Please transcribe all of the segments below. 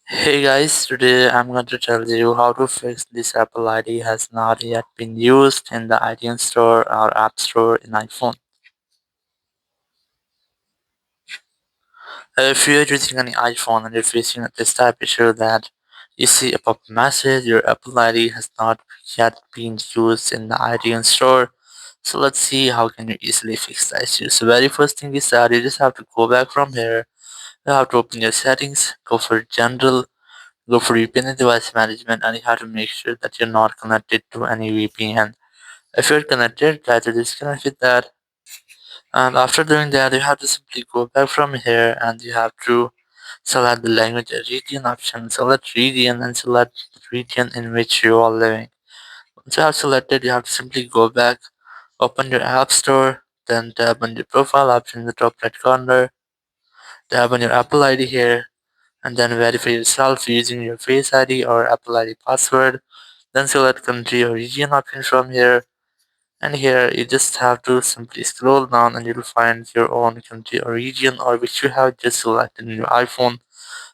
Hey guys, today I'm going to tell you how to fix this Apple ID has not yet been used in the iTunes Store or App Store in iPhone. If you're using an iPhone and you're facing this type issue that you see a pop message, your Apple ID has not yet been used in the iTunes Store. So let's see how can you easily fix the issue. So very first thing is that you just have to go back from here. You have to open your settings, go for general, go for VPN and device management, and you have to make sure that you're not connected to any VPN. If you're connected, try to disconnect with that. And after doing that, you have to simply go back from here and you have to select the language region option. Select region and select the region in which you are living. Once you have selected, you have to simply go back, open your app store, then tap on your profile option in the top right corner, tap on your Apple ID here, and then verify yourself using your Face ID or Apple ID password. Then select country or region option from here. And here you just have to simply scroll down and you'll find your own country or region or which you have just selected in your iPhone.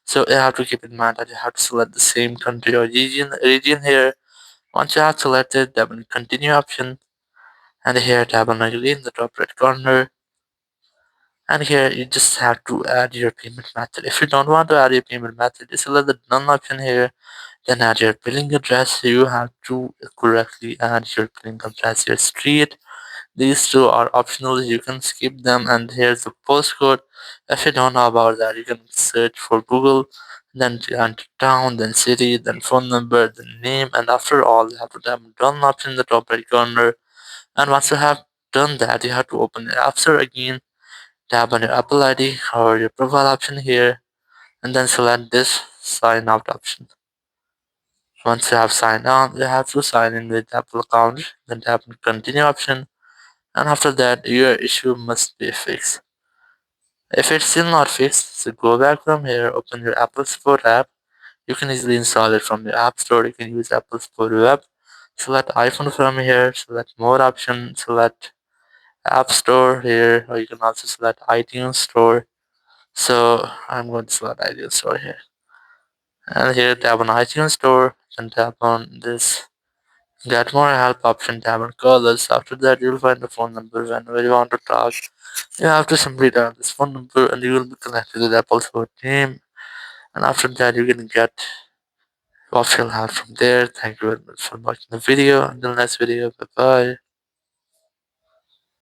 So you have to keep in mind that you have to select the same country or region here. Once you have selected, tap on continue option and here tap on agree in the top right corner. And here you just have to add your payment method. If you don't want to add your payment method, just select the done option here. Then add your billing address. You have to correctly add your billing address, your street. These two are optional, you can skip them. And here's the postcode. If you don't know about that, you can search for Google, then enter town, then city, then phone number, then name, and after all, you have to tap done option in the top right corner. And once you have done that, you have to open the App Store again, tap on your Apple ID or your profile option here, and then select this sign out option. Once you have signed on, you have to sign in with Apple account, then tap on continue option, and after that your issue must be fixed. If it's still not fixed, so go back from here, open your Apple Support app. You can easily install it from the App Store. You can use Apple Support Web. Select iPhone from here, select more option, select App Store here, or you can also select iTunes Store. So I'm going to select iTunes Store here. And here tap on iTunes Store, then tap on this get more help option, tap on call us. After that you'll find the phone number whenever you want to talk. You have to simply dial this phone number and you will be connected to the Apple Support team. And after that, you can get official help from there. Thank you very much for watching the video. Until next video, bye bye.